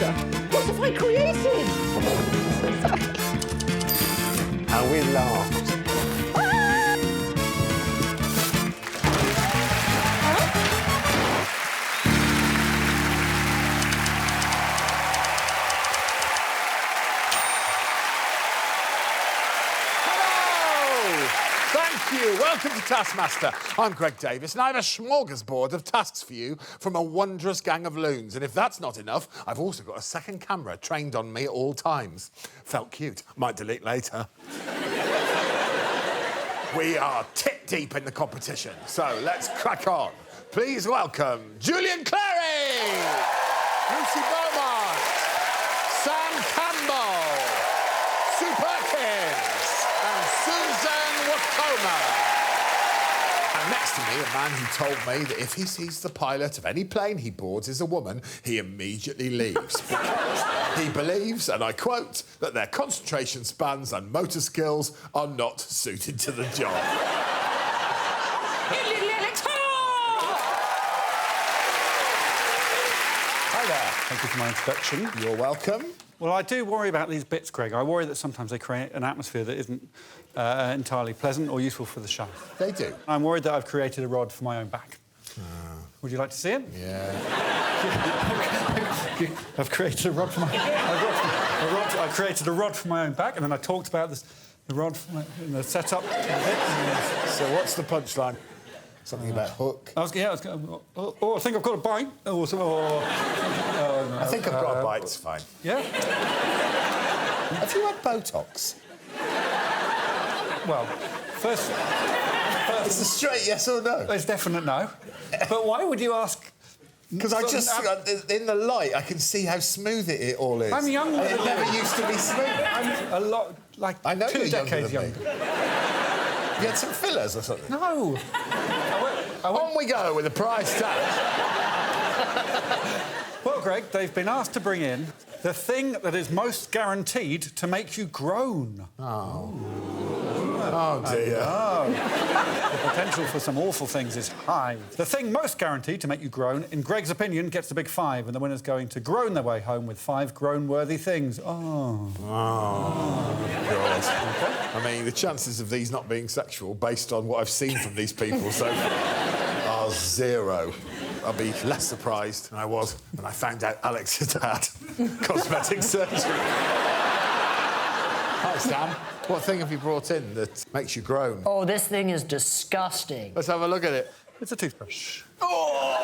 order. What have I created? And we laughed. Welcome to Taskmaster. I'm Greg Davies, and I have a smorgasbord of tasks for you from a wondrous gang of loons. And if that's not enough, I've also got a second camera trained on me at all times. Felt cute. Might delete later. We are tit deep in the competition, so let's crack on. Please welcome Julian Clary, Lucy Beaumont, Sam Campbell, Sue Perkins, and Susan Wokoma. And next to me, a man who told me that if he sees the pilot of any plane he boards is a woman, he immediately leaves. Because he believes, and I quote, that their concentration spans and motor skills are not suited to the job. Hi there. Thank you for my introduction. You're welcome. Well, I do worry about these bits, Greg. I worry that sometimes they create an atmosphere that isn't entirely pleasant or useful for the show. They do. I'm worried that I've created a rod for my own back. Would you like to see it? Yeah. I've created a rod for my... I created a rod for my own back, and then I talked about this, the rod for my, the setup. So what's the punchline? Something about hook? I think I've got a bite. No. I think I've got a bite, it's fine. Yeah? Have you had Botox? Well, first... It's a straight yes or no? It's definite no. But why would you ask... Because I just... in the light, I can see how smooth it all is. I'm younger than It never used to be smooth. I'm a lot... like I know 2 decades younger. You had some fillers or something? No. On we go with the prize tag. Well, Greg, they've been asked to bring in the thing that is most guaranteed to make you groan. Oh. Oh, dear. The potential for some awful things is high. The thing most guaranteed to make you groan, in Greg's opinion, gets the big 5, and the winner's going to groan their way home with 5 groan-worthy things. Oh. God. Okay. I mean, the chances of these not being sexual, based on what I've seen from these people so far, are 0. I'll be less surprised than I was when I found out Alex had had cosmetic surgery. Hi, Sam. What thing have you brought in that makes you groan? Oh, this thing is disgusting. Let's have a look at it. It's a toothbrush. Oh,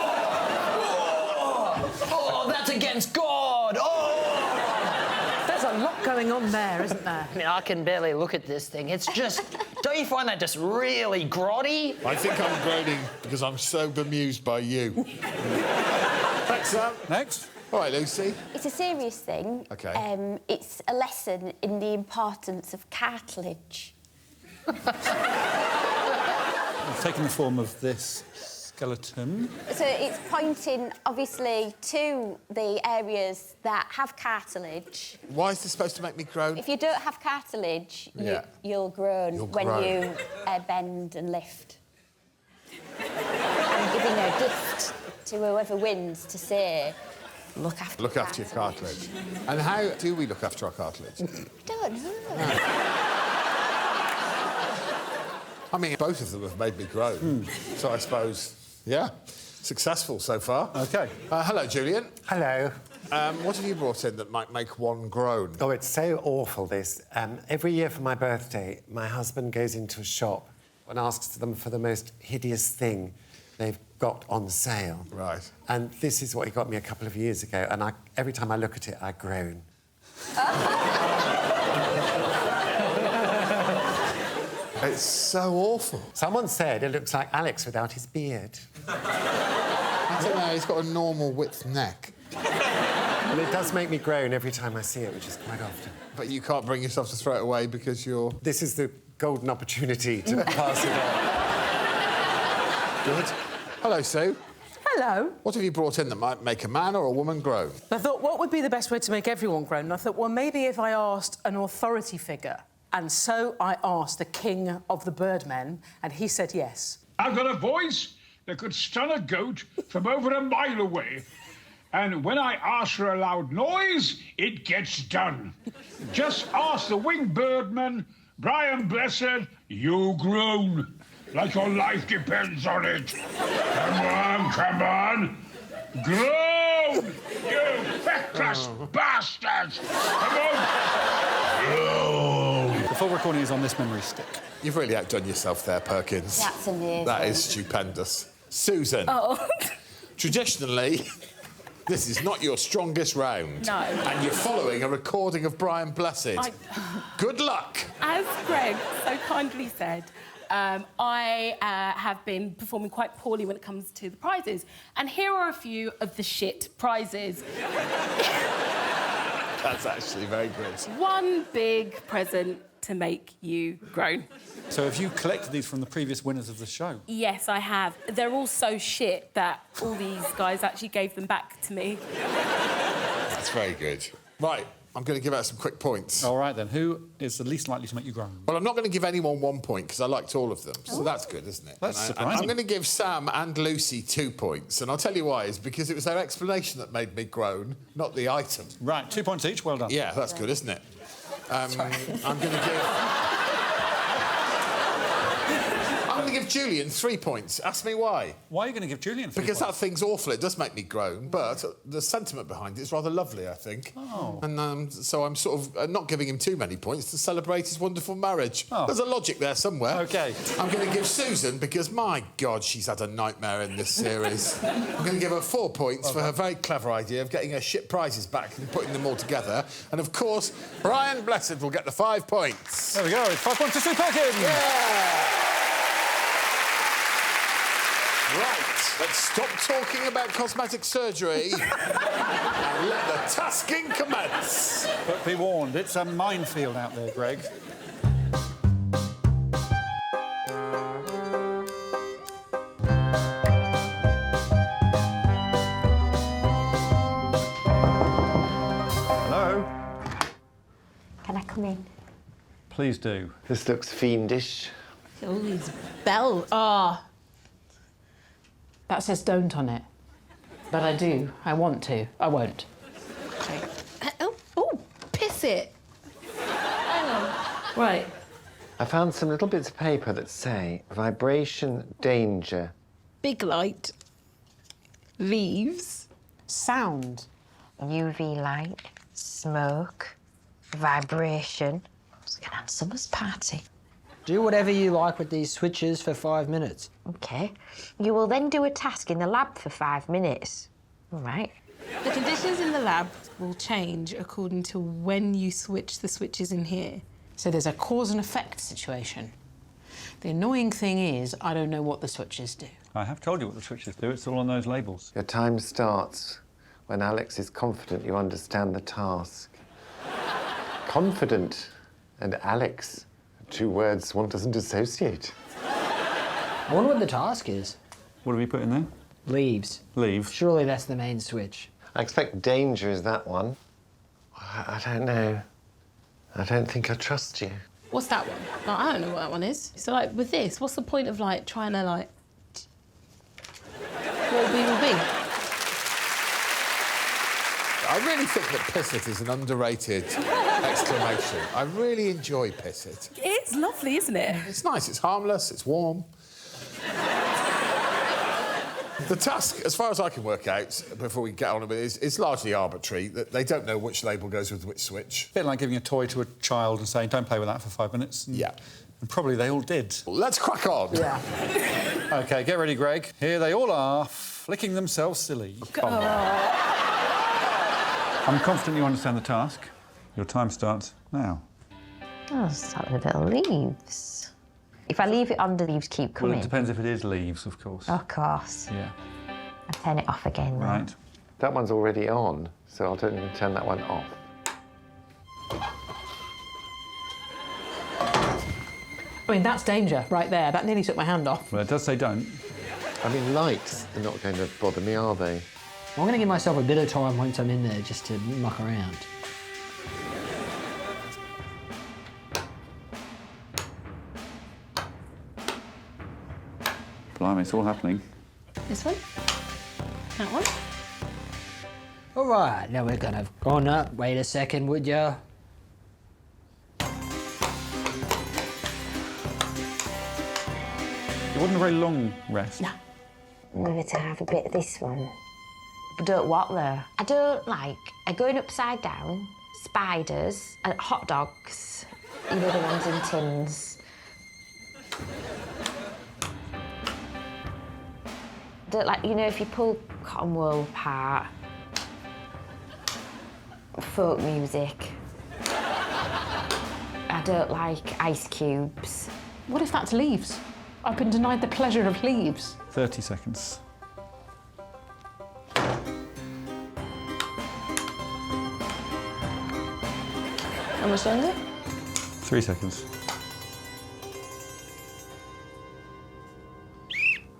that's against God! Oh! There's a lot going on there, isn't there? I mean, I can barely look at this thing. It's just... Don't you find that just really grotty? I think I'm groaning because I'm so bemused by you. Thanks, Sam. Next. All right, Lucy. It's a serious thing. OK. It's a lesson in the importance of cartilage. It's taken the form of this skeleton. So it's pointing, obviously, to the areas that have cartilage. Why is this supposed to make me groan? If you don't have cartilage, you'll groan when you bend and lift. I'm giving a gift to whoever wins to say... Look after your cartilage. And how do we look after our cartilage? I don't know. I mean, both of them have made me groan. So I suppose, yeah, successful so far. OK. Hello, Julian. Hello. What have you brought in that might make one groan? Oh, it's so awful, this. Every year for my birthday, my husband goes into a shop and asks them for the most hideous thing they've got on sale. Right. And this is what he got me a couple of years ago, and every time I look at it, I groan. It's so awful. Someone said it looks like Alex without his beard. I don't know, he's got a normal width neck. And it does make me groan every time I see it, which is quite often. But you can't bring yourself to throw it away because you're... This is the golden opportunity to pass it on. Good. Hello, Sue. Hello. What have you brought in that might make a man or a woman groan? I thought, what would be the best way to make everyone groan? And I thought, well, maybe if I asked an authority figure. And so I asked the king of the birdmen, and he said yes. I've got a voice that could stun a goat from over a mile away. and when I ask for a loud noise, it gets done. Just ask the winged birdman, Brian Blessed, you groan, like your life depends on it. Come on, groan, you feckless bastards! Come on, groan. The full recording is on this memory stick. You've really outdone yourself there, Perkins. That's amazing. That is stupendous. Susan. Oh. Traditionally, this is not your strongest round. No. And you're following a recording of Brian Blessed. Good luck. As Greg so kindly said, I have been performing quite poorly when it comes to the prizes. And here are a few of the shit prizes. That's actually very good. One big present to make you groan. So have you collected these from the previous winners of the show? Yes, I have. They're all so shit that all these guys actually gave them back to me. That's very good. Right, I'm going to give out some quick points. All right, then. Who is the least likely to make you groan? Well, I'm not going to give anyone 1 point because I liked all of them. So that's good, isn't it? That's And surprising. I'm going to give Sam and Lucy 2 points. And I'll tell you why. It's because it was their explanation that made me groan, not the item. Right, 2 points each. Well done. Yeah, that's good, isn't it? I'm going to give Julian 3 points. Ask me why. Why are you going to give Julian 3 Because points? that thing's awful. It does make me groan, but the sentiment behind it is rather lovely, I think. Oh. And so I'm sort of not giving him too many points to celebrate his wonderful marriage. Oh. There's a logic there somewhere. OK. I'm going to give Susan, because, my God, she's had a nightmare in this series. I'm going to give her 4 points for her very clever idea of getting her shit prizes back and putting them all together. And, of course, Brian Blessed will get the 5 points. There we go. It's 5 points to Sue Perkins. Yeah! Right, let's stop talking about cosmetic surgery and let the tasking commence. But be warned, it's a minefield out there, Greg. Hello? Can I come in? Please do. This looks fiendish. Oh, his bell. Ah. That says don't on it. But I do. I want to. I won't. Okay. Oh, piss it. Hang on. Right. I found some little bits of paper that say vibration danger. Big light. Leaves. Sound. UV light, smoke, vibration. It's like an summer's party. Do whatever you like with these switches for 5 minutes. OK. You will then do a task in the lab for 5 minutes. All right. The conditions in the lab will change according to when you switch the switches in here. So there's a cause and effect situation. The annoying thing is, I don't know what the switches do. I have told you what the switches do. It's all on those labels. Your time starts when Alex is confident you understand the task. Confident and Alex. 2 words one doesn't associate. I wonder what the task is. What have you put in there? Leaves. Leaves. Surely that's the main switch. I expect danger is that one. I don't know. I don't think I trust you. What's that one? Like, I don't know what that one is. So, like, with this, what's the point of, like, trying to, like... What will be? I really think that piss it is an underrated exclamation. I really enjoy piss it. It's lovely, isn't it? It's nice, it's harmless, it's warm. The task, as far as I can work out, before we get on with it, is largely arbitrary. They don't know which label goes with which switch. A bit like giving a toy to a child and saying, don't play with that for 5 minutes. And, Yeah. And probably they all did. Let's crack on. Yeah. OK, get ready, Greg. Here they all are, flicking themselves silly. I'm confident you understand the task. Your time starts now. Oh, start with little leaves. If I leave it on, the leaves keep Well, coming. it depends if it is leaves, of course. Of course. Yeah. I turn it off again then. Right. That one's already on, so I'll turn that one off. I mean, that's danger right there. That nearly took my hand off. Well, it does say don't. I mean, lights are not going to bother me, are they? I'm going to give myself a bit of time once I'm in there just to muck around. Blimey, it's all happening. This one? That one? All right, now we're gonna go on up. Wait a second, would ya? It wasn't a very long rest. No. I'm going to have a bit of this one. But don't what, though? I don't like going upside down, spiders, and hot dogs. You know, the ones in tins. Don't like, you know, if you pull cotton wool apart, folk music. I don't like ice cubes. What if that's leaves? I've been denied the pleasure of leaves. 30 seconds. How much longer? 3 seconds.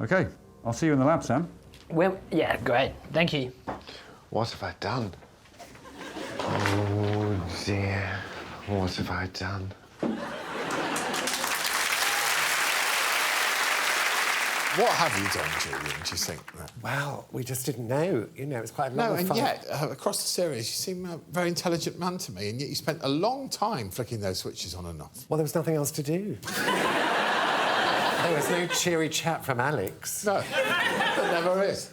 OK, I'll see you in the lab, Sam. Well, yeah, great. Thank you. What have I done? Oh, dear. What have I done? What have you done, Julian, do you think? Well, we just didn't know. You know, it was quite a lot No, of and fun. yet, across the series, you seem a very intelligent man to me, and yet you spent a long time flicking those switches on and off. Well, there was nothing else to do. There was no cheery chat from Alex. No, there never is.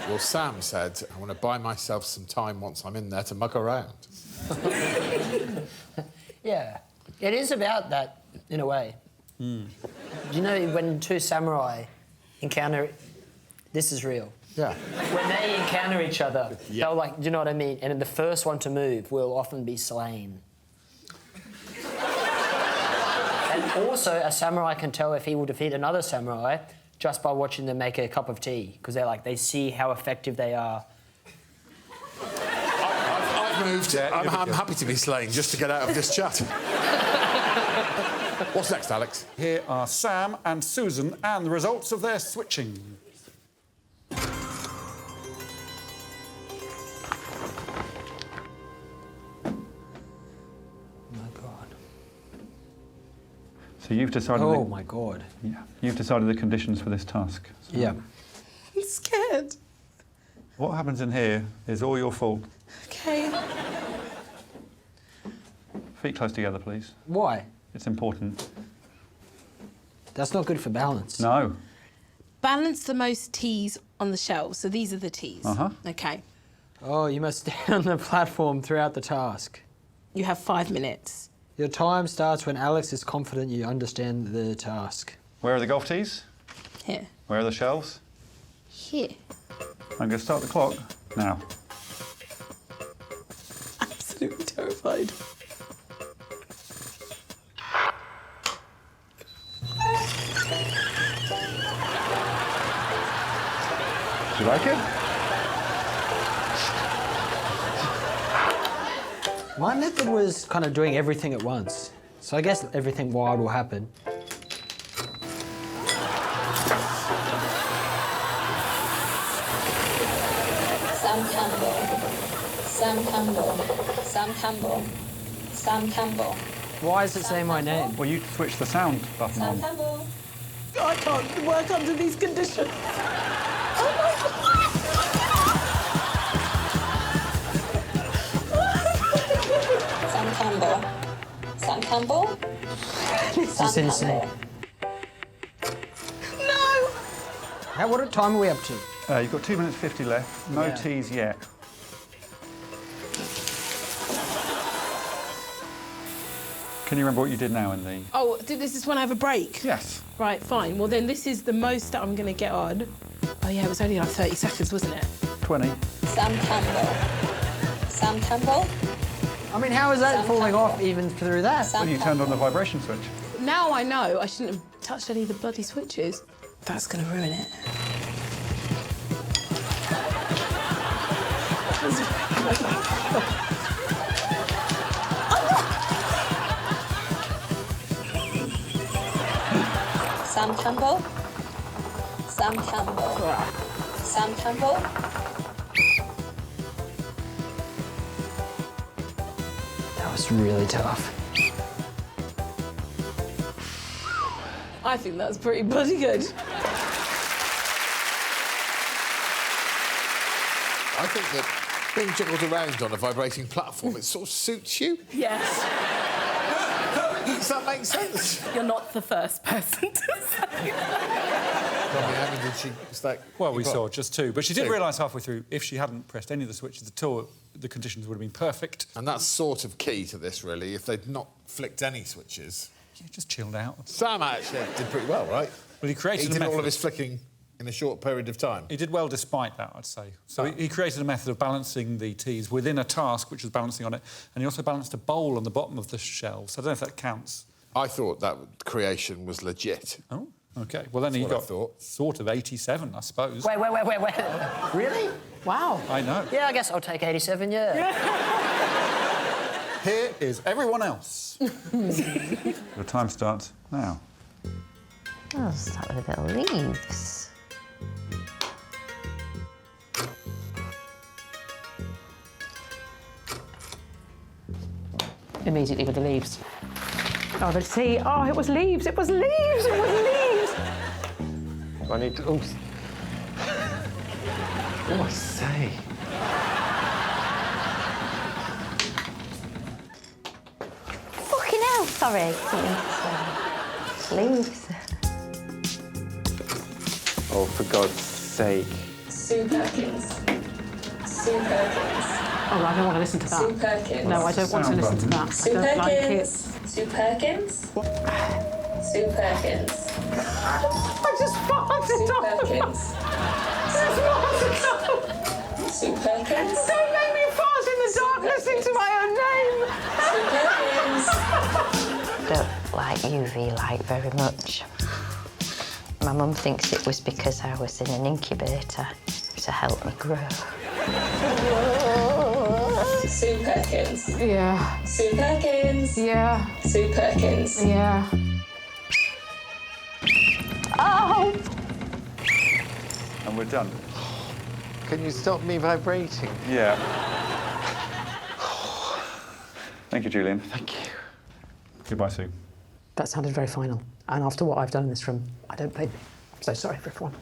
Well, Sam said, I want to buy myself some time once I'm in there to muck around. Yeah, it is about that, in a way. Mm. You know, when two samurai encounter... This is real. Yeah. When they encounter each other, they'll like, do you know what I mean? And the first one to move will often be slain. And also, a samurai can tell if he will defeat another samurai just by watching them make a cup of tea, because they're like, they see how effective they are. I've moved. I'm happy to be slain just to get out of this chat. What's next, Alex? Here are Sam and Susan and the results of their switching. So you've decided... Oh, my God. Yeah. You've decided the conditions for this task. So Yeah. I'm scared. what happens in here is all your fault. OK. Feet close together, please. Why? It's important. That's not good for balance. No. Balance the most teas on the shelves. So these are the teas. Uh-huh. OK. Oh, you must stay on the platform throughout the task. You have 5 minutes. Your time starts when Alex is confident you understand the task. Where are the golf tees? Here. Where are the shelves? Here. I'm going to start the clock now. Absolutely terrified. Do you like it? My method was kind of doing everything at once. So I guess everything wild will happen. Sam Campbell. Sam Campbell. Sam Campbell. Sam Campbell. Why is it saying my name? Well, you switch the sound button Sam on. Campbell. I can't work under these conditions. Sam Campbell. Sam Campbell. This is insane. No! What time are we up to? You've got 2 minutes 50 left. No Yeah. teas yet. Can you remember what you did now in the... Oh, this is when I have a break? Yes. Right, fine. Well, then this is the most that I'm going to get on. Oh, yeah, it was only like 30 seconds, wasn't it? 20. Sam Campbell. Sam Campbell. I mean, how is that falling off even through that? Well, you turned on the vibration switch. Now I know I shouldn't have touched any of the bloody switches. That's going to ruin it. Sam Campbell. Sam Campbell. Sam Campbell. That was really tough. I think that's pretty bloody good. I think that Being jiggled around on a vibrating platform, it sort of suits you. Yes. Does that make sense? You're not the first person to say that. How many did she... Well, we saw just 2. But she did realise halfway through, if she hadn't pressed any of the switches at all, the conditions would have been perfect. And that's sort of key to this, really. If they'd not flicked any switches... Yeah, just chilled out. Sam actually did pretty well, right? Well, he created He did all of his flicking in a short period of time. He did well despite that, I'd say. So he created a method of balancing the teas within a task, which was balancing on it, and he also balanced a bowl on the bottom of the shelf. So I don't know if that counts. I thought that creation was legit. Oh, OK. Well, then he got sort of 87, I suppose. Wait. Really? Wow. I know. Yeah, I guess I'll take 87, yeah. Here is everyone else. The time starts now. I'll start with a bit of leaves. Immediately with the leaves. Oh, but see, oh, it was leaves, it was leaves, it was leaves. I need to... Oh, I say? Fucking hell, sorry. Leaves. Oh, for God's sake. Sue Perkins. Sue Perkins. Oh, I don't want to listen to that. Sue Perkins. No, I don't want to listen to that. Sue I don't Perkins. like it. Sue Perkins. Sue Perkins. I just farted Sue off. Perkins. Sue Perkins. Don't make me fart in the dark listening to my own name. Sue Perkins. Don't like UV light very much. My mum thinks it was because I was in an incubator to help me grow. Sue Perkins. Yeah. Sue Perkins. Yeah. Sue Perkins. Yeah. Oh! And we're done. Can you stop me vibrating? Yeah. Thank you, Julian. Thank you. Goodbye, Sue. That sounded very final. And after what I've done in this room, I don't blame you. I'm so sorry for everyone.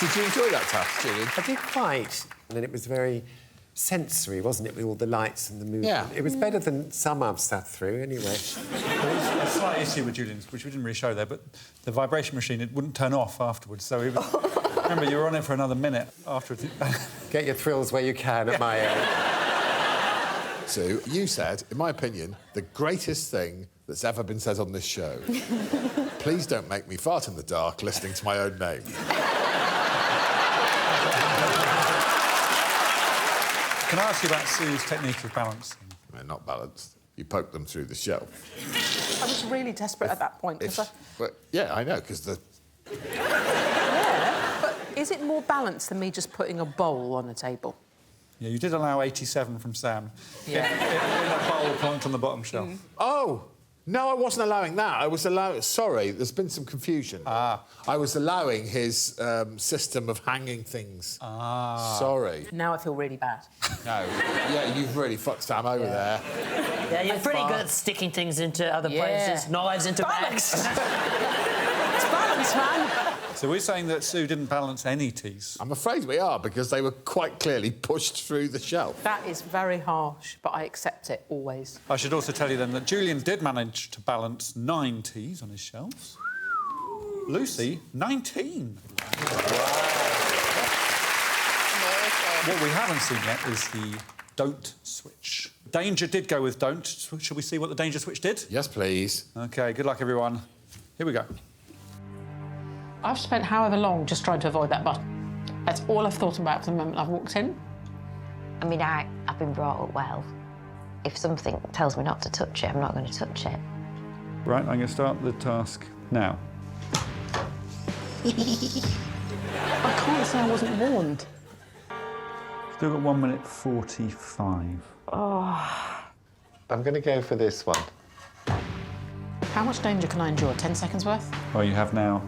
Did you enjoy that task, Julian? I did quite. And then it was very sensory, wasn't it, with all the lights and the movement? Yeah. It was better than some I've sat through, anyway. A slight issue with Julian's, which we didn't really show there, but the vibration machine, it wouldn't turn off afterwards. So even... Remember, you were on it for another minute after it... Get your thrills where you can at my age. Sue, you said, in my opinion, the greatest thing that's ever been said on this show. Please don't make me fart in the dark listening to my own name. Can I ask you about Sue's technique of balancing? They're not balanced. You poke them through the shelf. I was really desperate at that point. Yeah, I know, because the... Yeah, but is it more balanced than me just putting a bowl on a table? Yeah, you did allow 87 from Sam. Yeah. In a bowl plonked on the bottom shelf. Oh! No, I wasn't allowing that. I was allowing... Sorry, there's been some confusion. I was allowing his system of hanging things. Sorry. Now I feel really bad. No. Yeah, you've really fucked Sam over there. Yeah, you're pretty good at sticking things into other places. Knives into bags. It's balance, man. So we're saying that Sue didn't balance any teas? I'm afraid we are, because they were quite clearly pushed through the shelf. That is very harsh, but I accept it always. I should also tell you then that Julian did manage to balance 9 teas on his shelves. Lucy, 19. What we haven't seen yet is the don't switch. Danger did go with don't. Shall we see what the danger switch did? Yes, please. OK, good luck, everyone. Here we go. I've spent however long just trying to avoid that button. That's all I've thought about from the moment I've walked in. I mean, I've been brought up well. If something tells me not to touch it, I'm not going to touch it. Right, I'm going to start the task now. I can't say I wasn't warned. Still got 1 minute 45. Oh. I'm going to go for this one. How much danger can I endure? 10 seconds worth? Well, you have now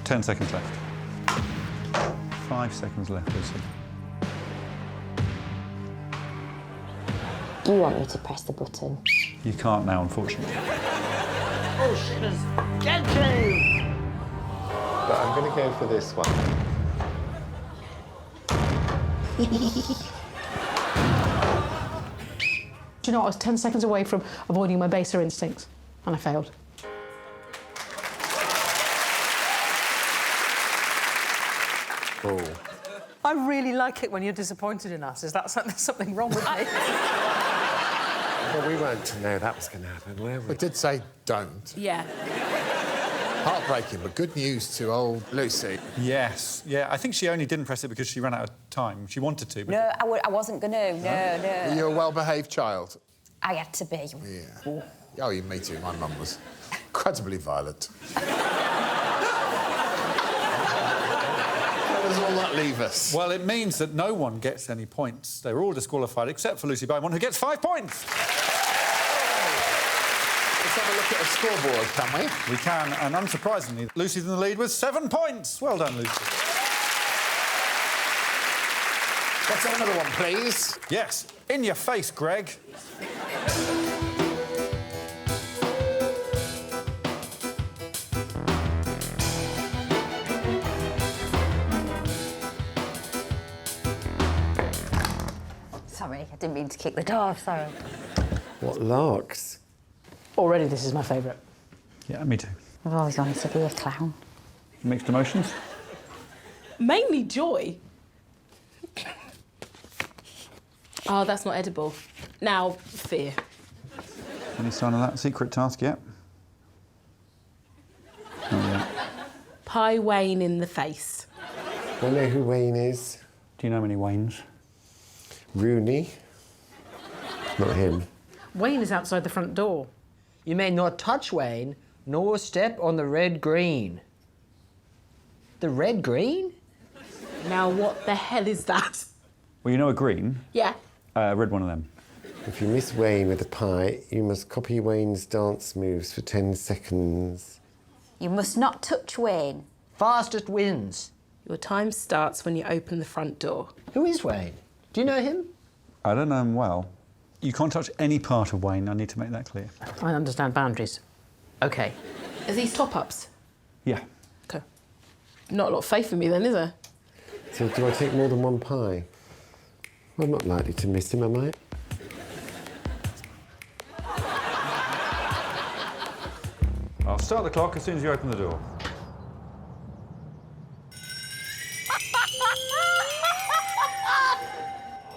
10 seconds left. 5 seconds left, Lucy. You want me to press the button? You can't now, unfortunately. Oh, shitters. Get you! But I'm going to go for this one. Do you know what? I was 10 seconds away from avoiding my baser instincts, and I failed. Oh. I really like it when you're disappointed in us. Is that something wrong with me? Well, we weren't to know that was going to happen, were we? I did say don't. Yeah. Heartbreaking, but good news to old Lucy. Yes, yeah. I think she only didn't press it because she ran out of time. She wanted to, but... No, I wasn't going to. No. Were you a well-behaved child? I had to be. Yeah. Oh, me too. My mum was incredibly violent. Where does all that leave us? Well, it means that no one gets any points. They were all disqualified except for Lucy Beaumont, who gets 5 points. Let's have a look at the scoreboard, can we? We can, and unsurprisingly, Lucy's in the lead with 7 points. Well done, Lucy. Let's have another one, please. Yes, in your face, Greg. Sorry, I didn't mean to kick the door, sorry. What larks? Already, this is my favourite. Yeah, me too. I've always wanted to be a clown. Mixed emotions? Mainly joy. Oh, that's not edible. Now, fear. Any sign of that secret task yet? Not yet. Pie Wayne in the face. I know who Wayne is. Do you know any Waynes? Rooney. Not him. Wayne is outside the front door. You may not touch Wayne, nor step on the red green. The red green? Now, what the hell is that? Well, you know a green? Yeah. Read one of them. If you miss Wayne with a pie, you must copy Wayne's dance moves for 10 seconds. You must not touch Wayne. Fastest wins. Your time starts when you open the front door. Who is Wayne? Do you know him? I don't know him well. You can't touch any part of Wayne. I need to make that clear. I understand boundaries. OK. Are these top-ups? Yeah. OK. Not a lot of faith in me then, is there? So do I take more than one pie? I'm not likely to miss him, am I? I'll start the clock as soon as you open the door.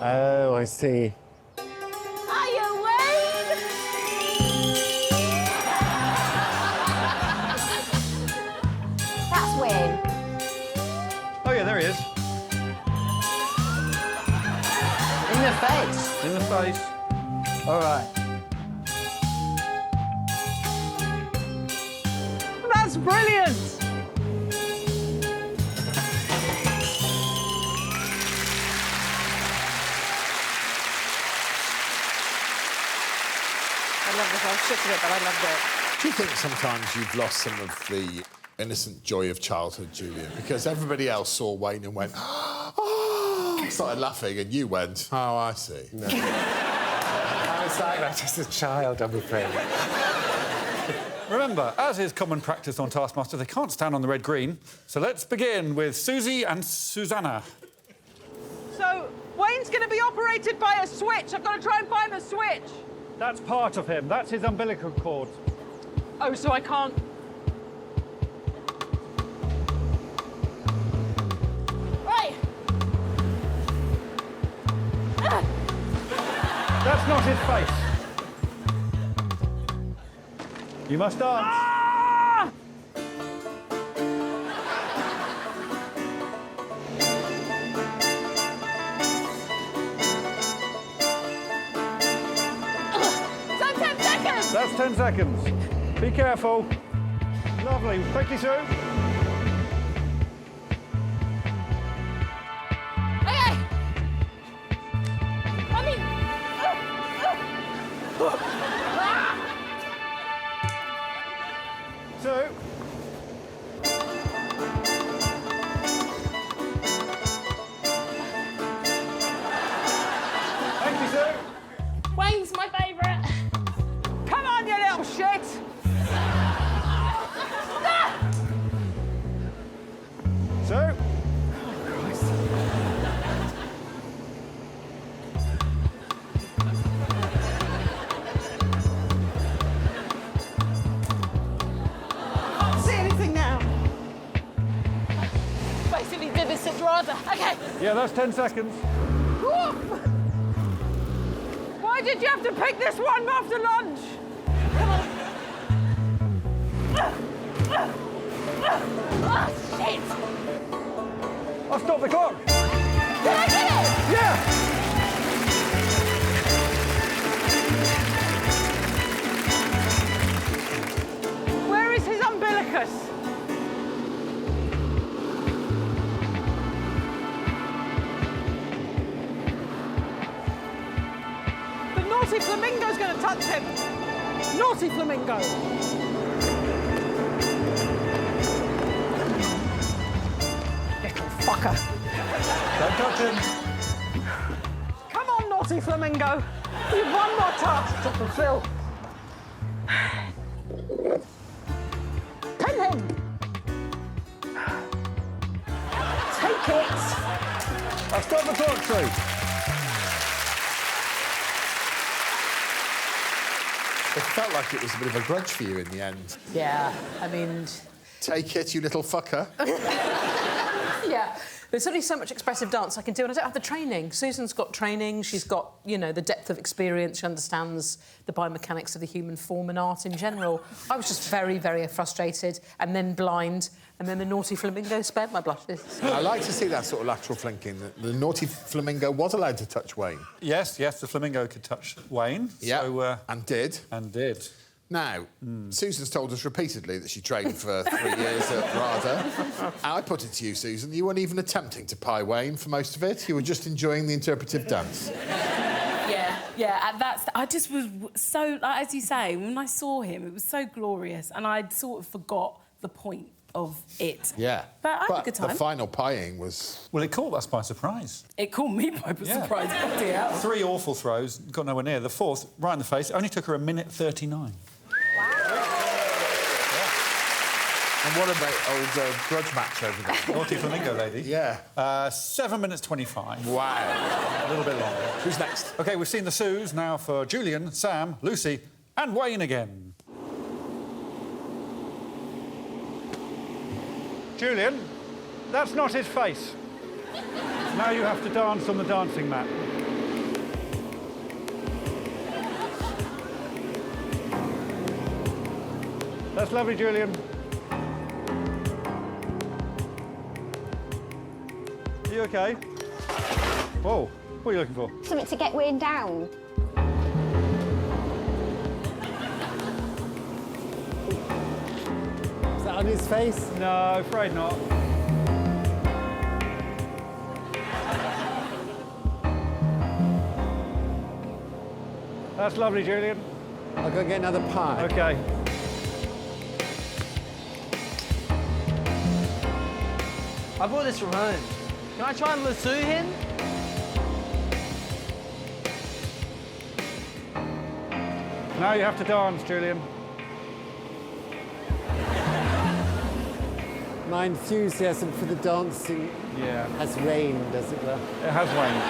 Oh, I see. Are you Wayne? That's Wayne. Oh, yeah, there he is. In the face. In the face. All right. That's brilliant! I love this. I was sick of it, but I loved it. Do you think sometimes you've lost some of the innocent joy of childhood, Julian? Because everybody else saw Wayne and went, oh, started laughing, and you went, oh, I see. No. I was like that as a child, I'm afraid. Remember, as is common practice on Taskmaster, they can't stand on the red green. So let's begin with Susie and Susanna. So, Wayne's going to be operated by a switch. I've got to try and find the switch. That's part of him. That's his umbilical cord. Oh, so I can't... Right. That's not his face. You must dance. Ah! So 10 seconds! That's 10 seconds. Be careful. Lovely. Thank you, Sue. Okay. I mean... Sue. Thank you, Sue. Wayne's my favourite. Come on, you little shit! this at Drada. OK. Yeah, that's 10 seconds. Why did you have to pick this one after lunch? Oh, shit! I'll stop the clock. Did I get it? Yeah! Where is his umbilicus? The naughty flamingo's going to touch him. Naughty flamingo. Little fucker. Don't touch him. Come on, naughty flamingo. You've one more task to fulfill. Pin him. Take it. I'll stop the clock, Sue. It felt like it was a bit of a grudge for you in the end. Yeah, I mean... Take it, you little fucker. Yeah. There's only so much expressive dance I can do, and I don't have the training. Susan's got training. She's got, you know, the depth of experience. She understands the biomechanics of the human form and art in general. I was just very, very frustrated and then blind, and then the naughty flamingo spared my blushes. I like to see that sort of lateral flanking. The naughty flamingo was allowed to touch Wayne. Yes, the flamingo could touch Wayne. Yeah, so, and did. And did. Now, Susan's told us repeatedly that she trained for 3 years at RADA. I put it to you, Susan, you weren't even attempting to pie Wayne for most of it. You were just enjoying the interpretive dance. Yeah, I just was so, like, as you say, when I saw him, it was so glorious, and I'd sort of forgot the point of it. Yeah. But I had a good time. The final pieing was... Well, it caught us by surprise. It caught me by surprise. Bloody hell. 3 awful throws, got nowhere near. The 4th, right in the face, it only took her a minute 39. And what about old grudge match over there? Naughty flamingo lady. Yeah. 7 minutes 25. Wow. A little bit longer. Who's next? OK, we've seen the Sues, now for Julian, Sam, Lucy and Wayne again. Julian, that's not his face. Now you have to dance on the dancing mat. That's lovely, Julian. Are you OK? Whoa, what are you looking for? Something to get Wayne down. Is that on his face? No, afraid not. That's lovely, Julian. I'll go get another pie. OK. I brought this from home. Can I try and lasso him? Now you have to dance, Julian. My enthusiasm for the dancing has waned, as it were. It has waned.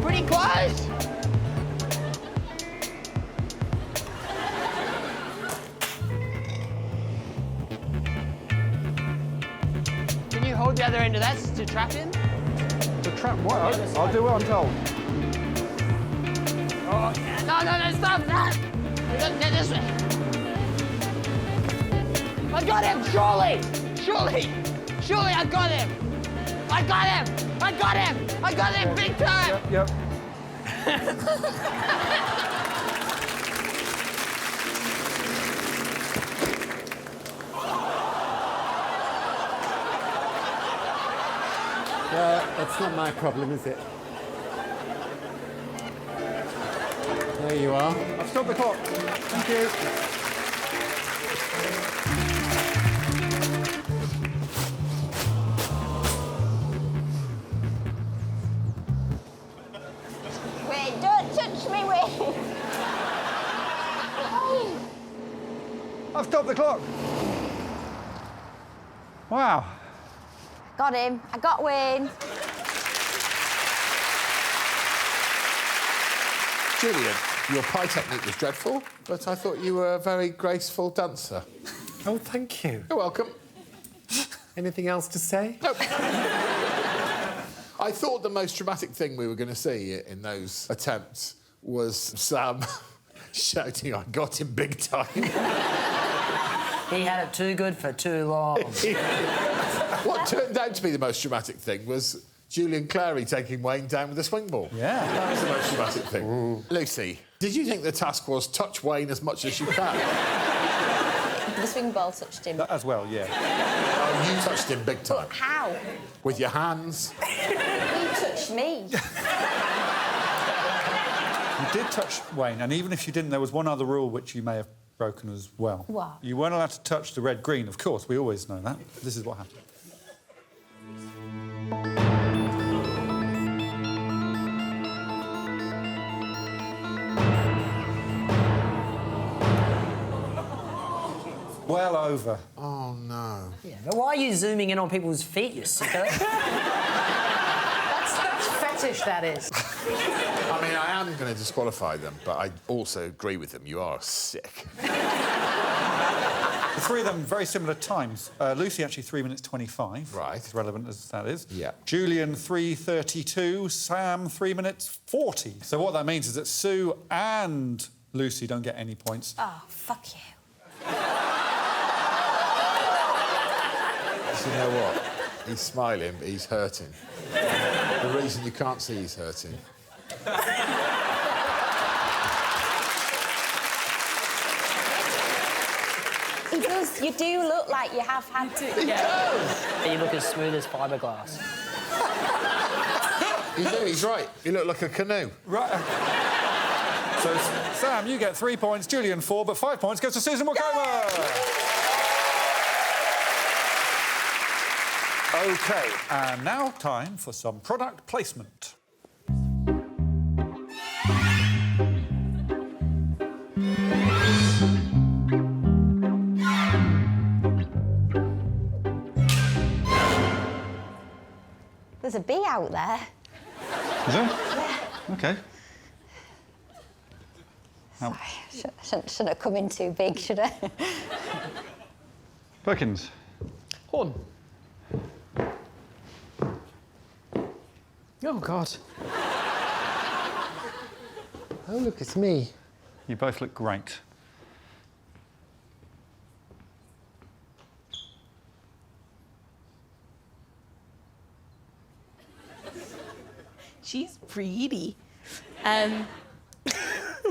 Pretty close. Can you hold the other end of that to trap him? To trap what? I'll do what I'm told. Oh, no, stop that! This way. I got him, surely! Surely I got him! I got him big time! Yep. That's not my problem, is it? There you are. I've stopped the clock. Thank you. Wayne, don't touch me, Wayne. I've stopped the clock. Wow. Got him. I got Wayne. Julian, your pie technique was dreadful, but I thought you were a very graceful dancer. Oh, thank you. You're welcome. Anything else to say? Nope. I thought the most dramatic thing we were going to see in those attempts was Sam shouting, "I got him big time." He had it too good for too long. What turned out to be the most dramatic thing was Julian Clary taking Wayne down with a swing ball. Yeah. That was the most dramatic thing. Lucy, did you think the task was touch Wayne as much as you can? The swing ball touched him. That as well, yeah. Oh, you touched him big time. How? With your hands. He touched me. You did touch Wayne, and even if you didn't, there was one other rule which you may have broken as well. What? You weren't allowed to touch the red-green, of course. We always know that. This is what happened. Well over. Oh, no. Yeah, but why are you zooming in on people's feet, you sicko? That's fetish, that is. I mean, I am going to disqualify them, but I also agree with them. You are sick. The three of them, very similar times. Lucy, actually, 3 minutes 25. Right. As relevant as that is. Yeah. Julian, 3:32. Sam, 3 minutes 40. So what that means is that Sue and Lucy don't get any points. Oh, fuck you. You know what? He's smiling, but he's hurting. The reason you can't see he's hurting. He does. You do look like you have had to. He does! You look as smooth as fiberglass. You do, he's right. You look like a canoe. Right. So, Sam, you get 3 points, Julian 4, but 5 points goes to Susan Wokoma. OK, and now time for some product placement. There's a bee out there. Is there? Yeah. OK. Sorry, shouldn't have come in too big, should I? Perkins. Horne. Oh, God. Oh, look, it's me. You both look great. She's pretty.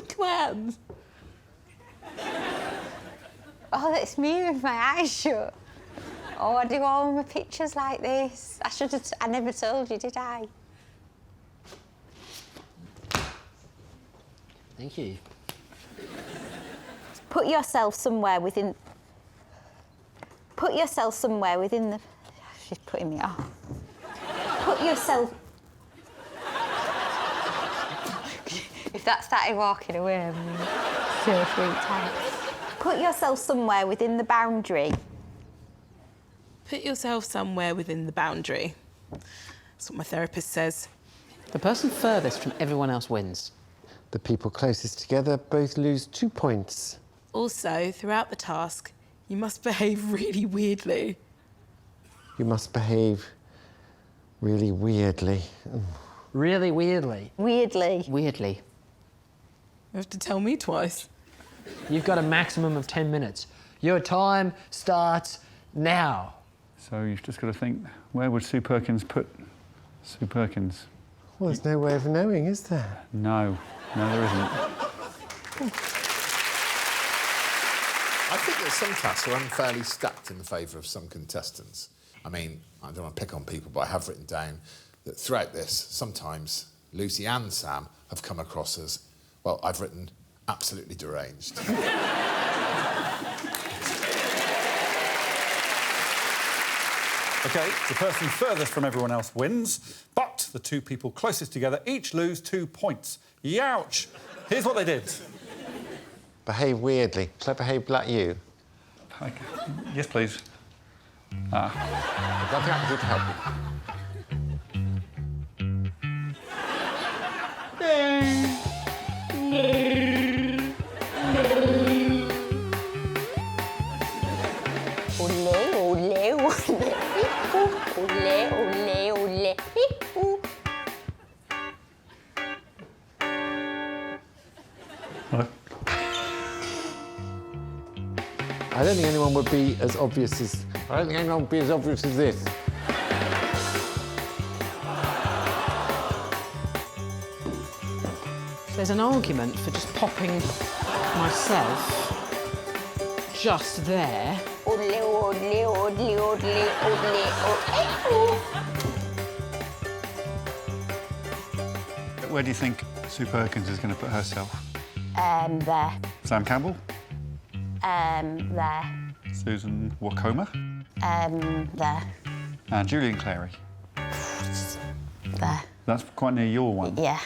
Clams. Oh, that's me with my eyes shut. Oh, I do all my pictures like this. I never told you, did I? Thank you. Put yourself somewhere within... Put yourself somewhere within the... She's putting me off. Put yourself... If that started walking away, I'm so freaked out. Put yourself somewhere within the boundary. Put yourself somewhere within the boundary. That's what my therapist says. The person furthest from everyone else wins. The people closest together both lose 2 points. Also, throughout the task, you must behave really weirdly. You must behave really weirdly. Really weirdly. Weirdly. Weirdly. You have to tell me twice. You've got a maximum of 10 minutes. Your time starts now. So you've just got to think, where would Sue Perkins put Sue Perkins? Well, there's no way of knowing, is there? No. No, there isn't. I think that some tasks are unfairly stacked in the favour of some contestants. I mean, I don't want to pick on people, but I have written down that throughout this, sometimes Lucy and Sam have come across as, well, I've written absolutely deranged. OK, the person furthest from everyone else wins, but the two people closest together each lose 2 points. Youch! Here's what they did. Behave weirdly. Shall I behave like you? Yes, please. There's nothing I can do to help Hello. I don't think anyone would be as obvious as... I don't think anyone would be as obvious as this. There's an argument for just popping myself just there. Where do you think Sue Perkins is going to put herself? There. Sam Campbell? There. Susan Wokoma? There. And Julian Clary? There. That's quite near your one. Yeah.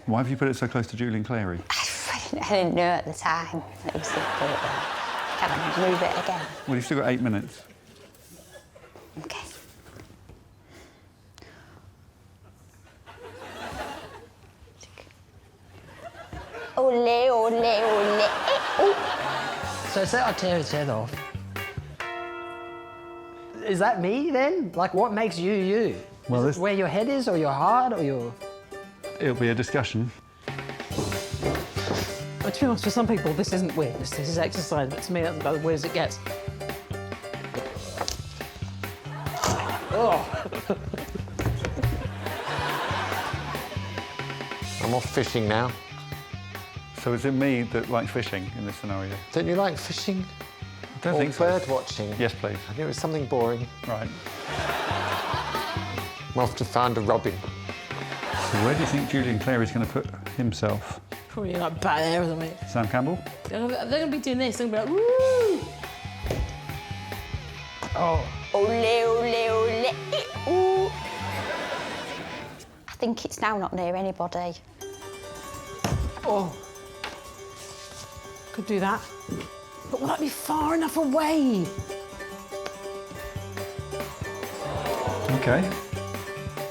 Why have you put it so close to Julian Clary? I didn't know at the time that it was going to put it there. Can I move it again? Well, you've still got 8 minutes. OK. Ole, ole, ole. So say I tear his head off. Is that me then? Like, what makes you you? Well, is it where your head is, or your heart, or your... It'll be a discussion. Well, to be honest, for some people, this isn't weirdness, this is exercise, but to me, that's about as weird as it gets. Oh. I'm off fishing now. So is it me that likes fishing in this scenario? Don't you like fishing? I don't think so. Bird watching? Yes, please. I knew it was something boring. Right. I'm off to find a robin. So where do you think Julian Clary's going to put himself? Probably like back there or something. Sam Campbell? They're going to be doing this. They're going to be like, woo! Oh. Ole, ole, ole. Ooh. I think it's now not near anybody. Oh. Could do that. But will that be far enough away? OK.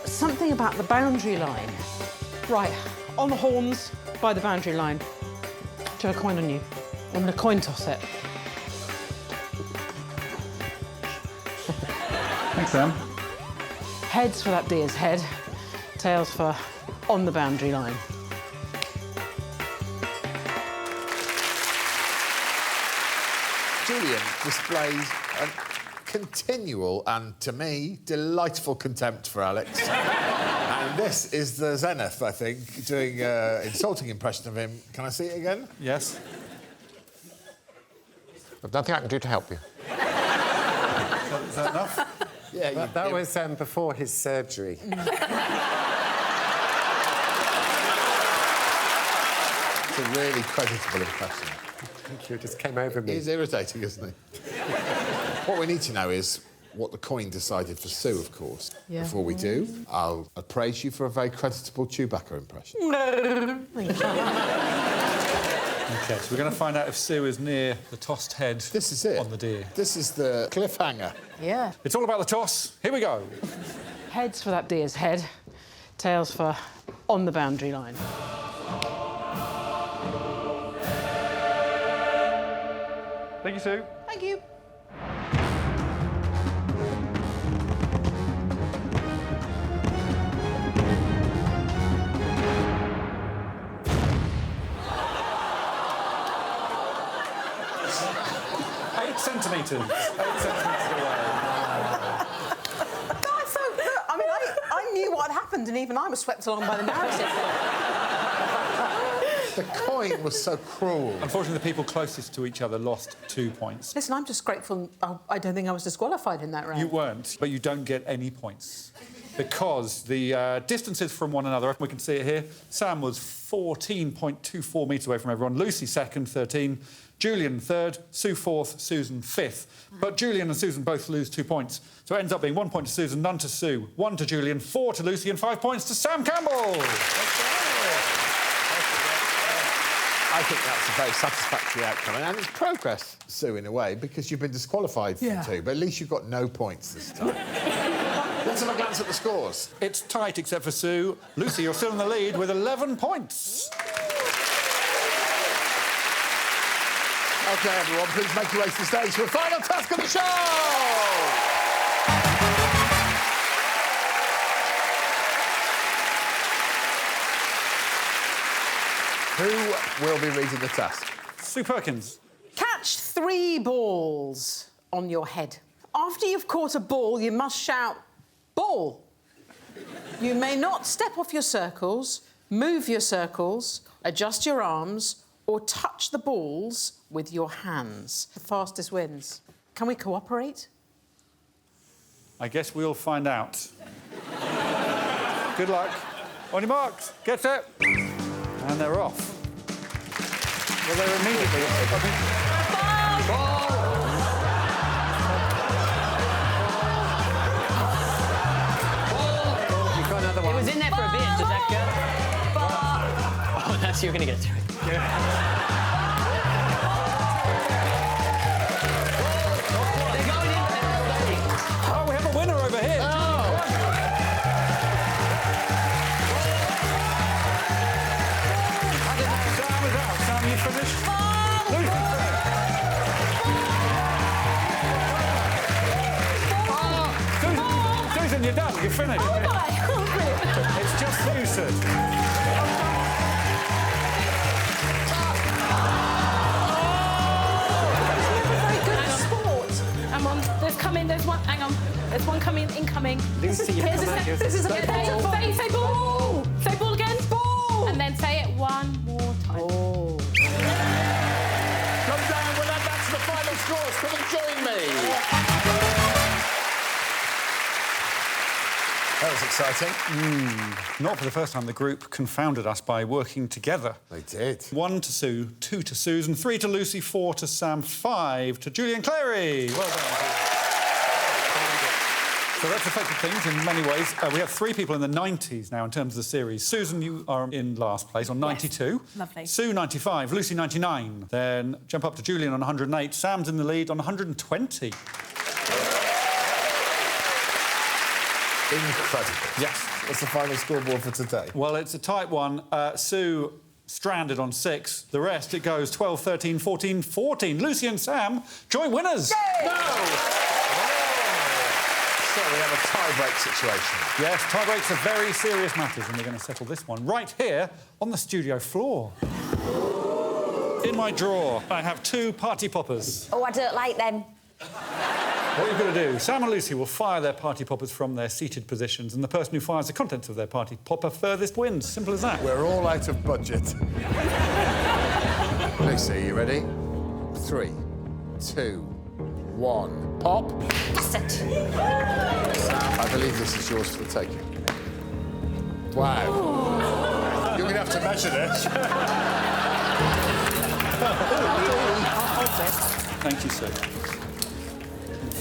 Something about the boundary line. Right, on the horns, by the boundary line. Do a coin on you. I'm going to coin toss it. Thanks, Sam. Heads for that deer's head, tails for on the boundary line. Julian displays a continual and, to me, delightful contempt for Alex. And this is the zenith, I think, doing an insulting impression of him. Can I see it again? Yes. There's nothing I can do to help you. Is that enough? Yeah, That was before his surgery. It's a really creditable impression. Thank you, it just came over me. He's irritating, isn't he? What we need to know is what the coin decided for Sue, of course. Yeah. Before we do, I'll praise you for a very creditable Chewbacca impression. OK, so we're going to find out if Sue is near the tossed head This is it. on the deer. This is the cliffhanger. Yeah. It's all about the toss. Here we go. Heads for that deer's head, tails for on the boundary line. Thank you, Sue. Thank you. Centimetres. 8 centimetres away. That's so good. I mean, I knew what had happened, and even I was swept along by the narrative. The coin was so cruel. Unfortunately, the people closest to each other lost 2 points. Listen, I'm just grateful I don't think I was disqualified in that round. You weren't, but you don't get any points. Because the distances from one another, we can see it here, Sam was 14.24 metres away from everyone, Lucy second, 13, Julian third, Sue fourth, Susan fifth. But Julian and Susan both lose 2 points. So it ends up being 1 point to Susan, none to Sue, 1 to Julian, 4 to Lucy and 5 points to Sam Campbell. I think that's a very satisfactory outcome. And it's progress, Sue, in a way, because you've been disqualified for 2, but at least you've got no points this time. Let's have a glance at the scores. It's tight, except for Sue. Lucy, you're still in the lead with 11 points. OK, everyone, please make your way to the stage for the final task of the show! Who will be reading the task? Sue Perkins. Catch 3 balls on your head. After you've caught a ball, you must shout, ball. You may not step off your circles, move your circles, adjust your arms, or touch the balls with your hands. The fastest wins. Can we cooperate? I guess we'll find out. Good luck. On your marks, get set. And they're off. Well, they're immediately... You've got another one. It was in there for a bit. Does that go? Oh, that's you're going to get through it. They're going in. Oh, we have a winner over here. Sam, you finished? Susan, you're done. You're finished. It's just Susan. I'm on. There's one. Hang on. There's one coming. Incoming. Lucy, Say ball. Say ball again. Ball. And then say it one more time. Come down with that. That's the final scores. Come and join me. That was exciting. Not for the first time, the group confounded us by working together. They did. 1 to Sue, 2 to Susan, 3 to Lucy, 4 to Sam, 5 to Julian Clary. Well done. So that's affected things in many ways. We have 3 people in the 90s now in terms of the series. Susan, you are in last place on 92. Yes, lovely. Sue, 95. Lucy, 99. Then jump up to Julian on 108. Sam's in the lead on 120. Incredible. Yes. What's the final scoreboard for today? Well, it's a tight one. Sue stranded on 6. The rest, it goes 12, 13, 14, 14. Lucy and Sam, joint winners. Yay! No! So we have a tie-break situation. Yes, tie-breaks are very serious matters, and we're going to settle this one right here on the studio floor. In my drawer, I have 2 party poppers. Oh, I don't like them. What you're going to do, Sam and Lucy will fire their party poppers from their seated positions, and the person who fires the contents of their party popper furthest wins. Simple as that. We're all out of budget. Lucy, you ready? 3, 2, 1, pop. That's it. Sam, I believe this is yours for the taking. Wow. Ooh. You're going to have to measure this. Thank you, Sue.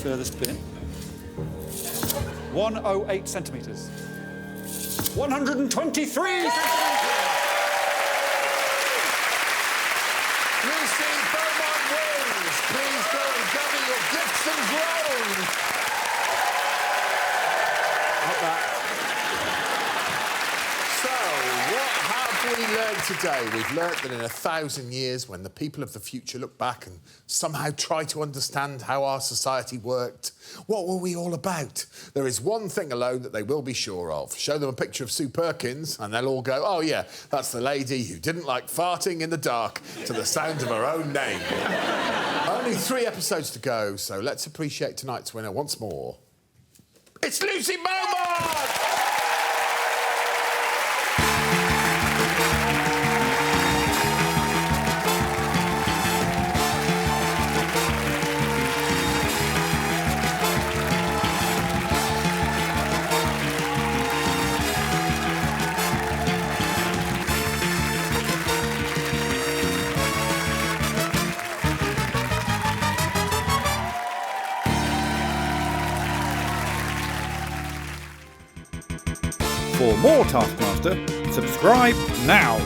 Furthest bit. 108 centimetres. 123 centimetres! Lucy, Beaumont wins. Please go and gather your gifts and drones. Like that. So, what have we learned today? We've learnt that in 1,000 years, when the people of the future look back and somehow try to understand how our society worked, what were we all about? There is one thing alone that they will be sure of. Show them a picture of Sue Perkins and they'll all go, oh, yeah, that's the lady who didn't like farting in the dark to the sound of her own name. Only 3 episodes to go, so let's appreciate tonight's winner once more. It's Lucy Beaumont! For more Taskmaster, subscribe now.